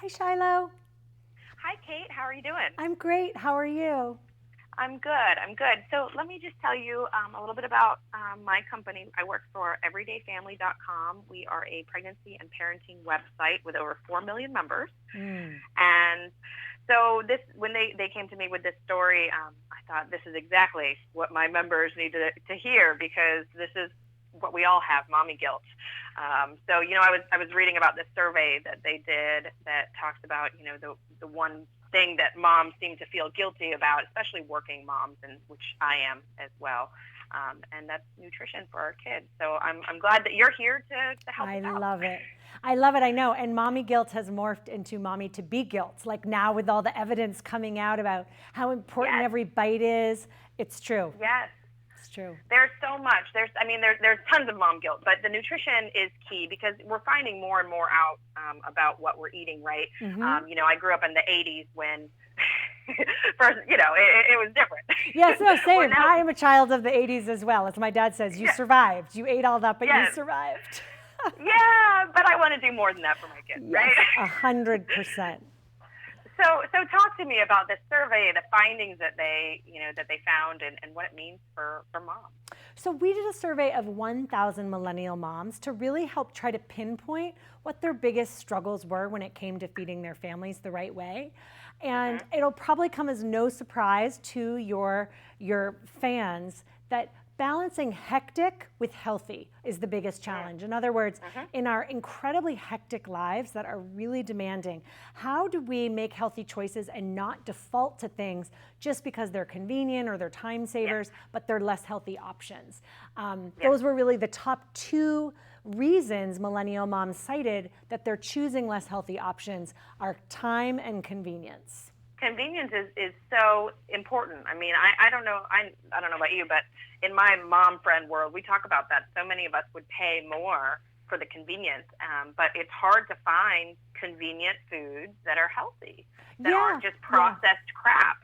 Hi, Shiloh. Hi, Kate. How are you doing? I'm great. How are you? I'm good. I'm good. So let me just tell you a little bit about my company. I work for EverydayFamily.com. We are a pregnancy and parenting website with over 4 million members. Mm. And so when they came to me with this story, I thought this is exactly what my members need to hear because this is what we all have, mommy guilt. I was reading about this survey that they did that talks about, the one thing that moms seem to feel guilty about, especially working moms, and which I am as well. And that's nutrition for our kids. So I'm glad that you're here to help I us out. love it. I love it. I know. And mommy guilt has morphed into mommy to be guilt. Like now with all the evidence coming out about how important Yes, every bite is, it's true. yes. It's true. There's so much. There's tons of mom guilt, but the nutrition is key because we're finding more and more out about what we're eating, right? Mm-hmm. I grew up in the 80s when, first, it was different. Yes, no, Well, same. now, I am a child of the 80s as well. As my dad says, you yes, survived. You ate all that, but you yes, survived. yeah, but I want to do more than that for my kids, Yes, right? 100%. So talk to me about this survey, the findings that they found, and what it means for moms. So we did a survey of 1,000 millennial moms to really help try to pinpoint what their biggest struggles were when it came to feeding their families the right way. And Hmm. it'll probably come as no surprise to your fans that balancing hectic with healthy is the biggest challenge. In other words, Hmm. in our incredibly hectic lives that are really demanding, how do we make healthy choices and not default to things just because they're convenient or they're time Yeah, savers, but they're less healthy options? yeah, Those were really the top two reasons millennial moms cited that they're choosing less healthy options are time and convenience. convenience is so important. I don't know. I don't know about you, but in my mom friend world, we talk about that. So many of us would pay more for the convenience, but it's hard to find convenient foods that are healthy, that Yeah, aren't just yeah. processed crap.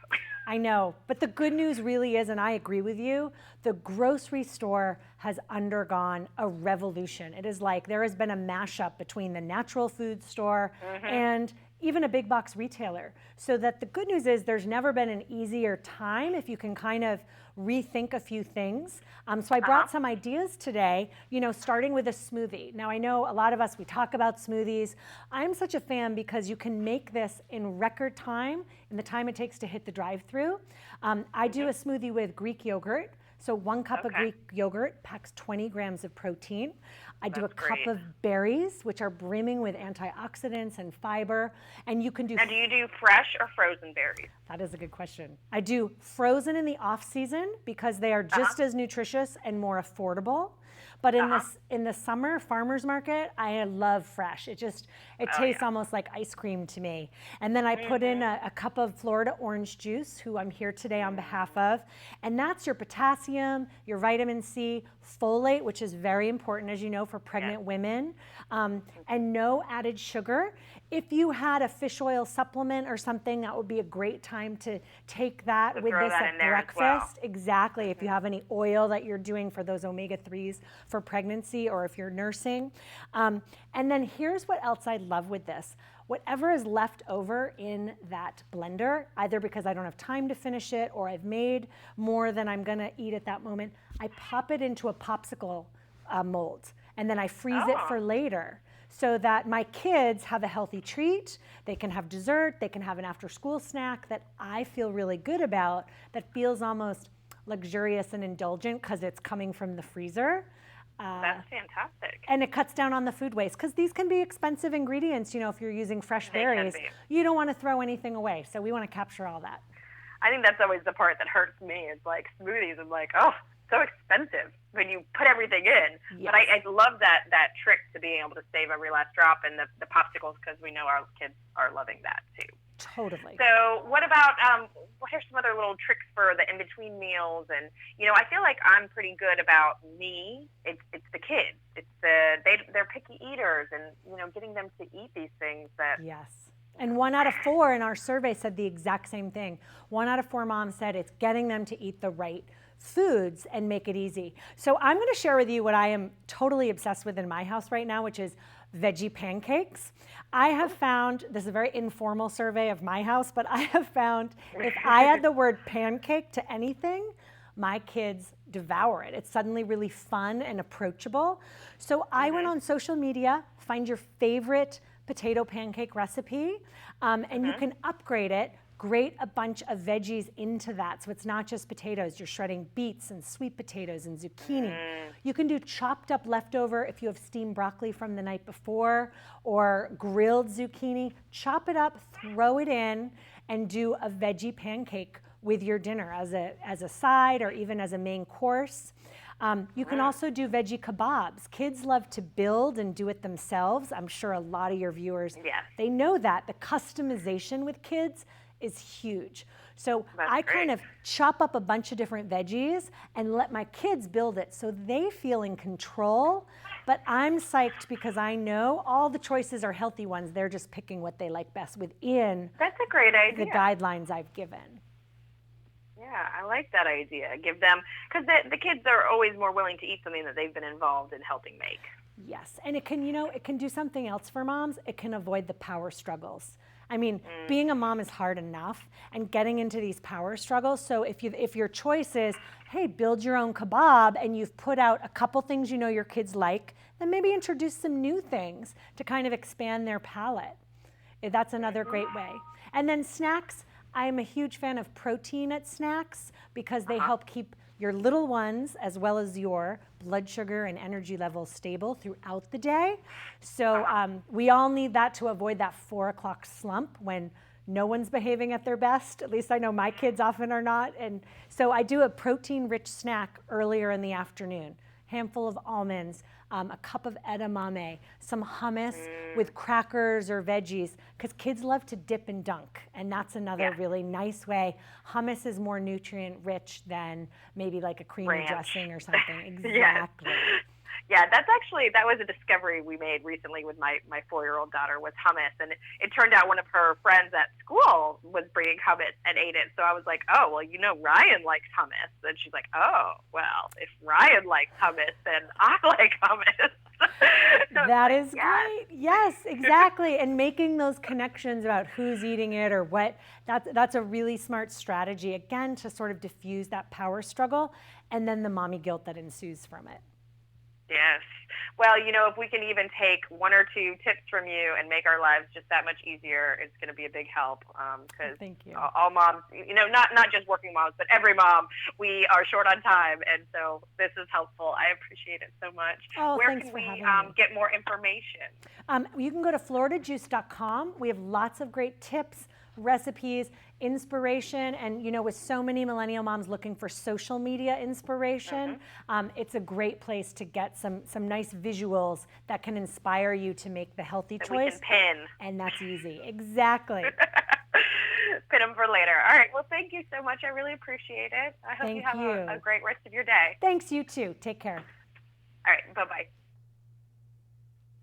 I know, but the good news really is, and I agree with you, the grocery store has undergone a revolution. It is like there has been a mashup between the natural food store Hmm. and even a big box retailer. So that the good news is there's never been an easier time if you can kind of rethink a few things. So I Uh-huh. brought some ideas today, starting with a smoothie. Now I know a lot of us, we talk about smoothies. I'm such a fan because you can make this in record time, in the time it takes to hit the drive-through. I do Hmm. a smoothie with Greek yogurt. So 1 cup of Okay, Greek yogurt packs 20 grams of protein. I do a that's cup great. of berries, which are brimming with antioxidants and fiber. And you can do, Now, do you do fresh or frozen berries? that is a good question. I do frozen in the off season because they are Uh-huh. just as nutritious and more affordable. But in Uh-huh. this in the summer farmers market, I love fresh. It Oh tastes yeah. almost like ice cream to me. And then I put in Hmm. a cup of Florida orange juice, who I'm here today on behalf of. And that's your potassium, your vitamin C, folate, which is very important, as you know, for Yes. pregnant women, Hmm. and no added sugar. If you had a fish oil supplement or something, that would be a great time to take that To with throw this that in at there as well. breakfast. Exactly. If you Hmm. have any oil that you're doing for those omega-3s for pregnancy or if you're nursing. And then here's what else I love with this. Whatever is left over in that blender, either because I don't have time to finish it or I've made more than I'm going to eat at that moment, I pop it into a popsicle mold and then I freeze it Oh, for later so that my kids have a healthy treat. They can have dessert, they can have an after school snack that I feel really good about, that feels almost luxurious and indulgent because it's coming from the freezer. Uh, that's fantastic. and it cuts down on the food waste because these can be expensive ingredients. If you're using fresh They can berries, be. you don't want to throw anything away. So we want to capture all that. I think that's always the part that hurts me. Is like smoothies. I'm like, oh, so expensive when you put everything in. But Yes, I love that trick to being able to save every last drop, and the popsicles because we know our kids are loving that too. totally. So what about what are some other little tricks for the in between meals? And I feel like I'm pretty good about me. It's the kids. They're picky eaters, and getting them to eat these things that. Yes. And 1 out of 4 in our survey said the exact same thing. 1 out of 4 moms said it's getting them to eat the right foods and make it easy. So I'm going to share with you what I am totally obsessed with in my house right now, which is veggie pancakes. I have found, this is a very informal survey of my house, but I have found if I add the word pancake to anything, my kids devour it. It's suddenly really fun and approachable. So I went on social media, find your favorite potato pancake recipe, and you can upgrade it, grate a bunch of veggies into that. So it's not just potatoes, you're shredding beets and sweet potatoes and zucchini. You can do chopped up leftover if you have steamed broccoli from the night before, or grilled zucchini. Chop it up, throw it in, and do a veggie pancake with your dinner as a side or even as a main course. You can also do veggie kebabs. Kids love to build and do it themselves. I'm sure a lot of your viewers, they know that. The customization with kids is huge. So I kind of chop up a bunch of different veggies and let my kids build it so they feel in control. But I'm psyched because I know all the choices are healthy ones. They're just picking what they like best within That's a great idea. the guidelines I've given. Yeah, I like that idea. Give them, because the kids are always more willing to eat something that they've been involved in helping make. Yes, and it can, it can do something else for moms. It can avoid the power struggles. I mean, being a mom is hard enough, and getting into these power struggles. So if your choice is, hey, build your own kebab, and you've put out a couple things your kids like, then maybe introduce some new things to kind of expand their palate. That's another great way. And then snacks. I am a huge fan of protein at snacks because they help keep your little ones as well as your blood sugar and energy levels stable throughout the day. So we all need that to avoid that 4 o'clock slump when no one's behaving at their best. At least I know my kids often are not. And so I do a protein-rich snack earlier in the afternoon. Handful of almonds, a cup of edamame, some hummus with crackers or veggies, because kids love to dip and dunk, and that's another really nice way. Hummus is more nutrient rich than maybe like a creamy dressing or something. Exactly. Yeah, that was a discovery we made recently with my 4-year-old daughter was hummus. And it turned out one of her friends at school was bringing hummus and ate it. So I was like, oh, well, Ryan likes hummus. And she's like, oh, well, if Ryan likes hummus, then I like hummus. So that is great. Yes, exactly. And making those connections about who's eating it or what, that's a really smart strategy, again, to sort of diffuse that power struggle and then the mommy guilt that ensues from it. Yes. Well, if we can even take 1 or 2 tips from you and make our lives just that much easier, it's going to be a big help. Because all moms, not just working moms, but every mom, we are short on time, and so this is helpful. I appreciate it so much. Oh, Where thanks can for we having me. get more information? You can go to floridajuice.com. We have lots of great tips, recipes, inspiration, and with so many millennial moms looking for social media inspiration, it's a great place to get some nice visuals that can inspire you to make the healthy choice. We can pin. And that's easy. Exactly. Pin them for later. All right. Well, thank you so much. I really appreciate it. I hope you have a great rest of your day. Thanks, you too. Take care. All right. Bye-bye.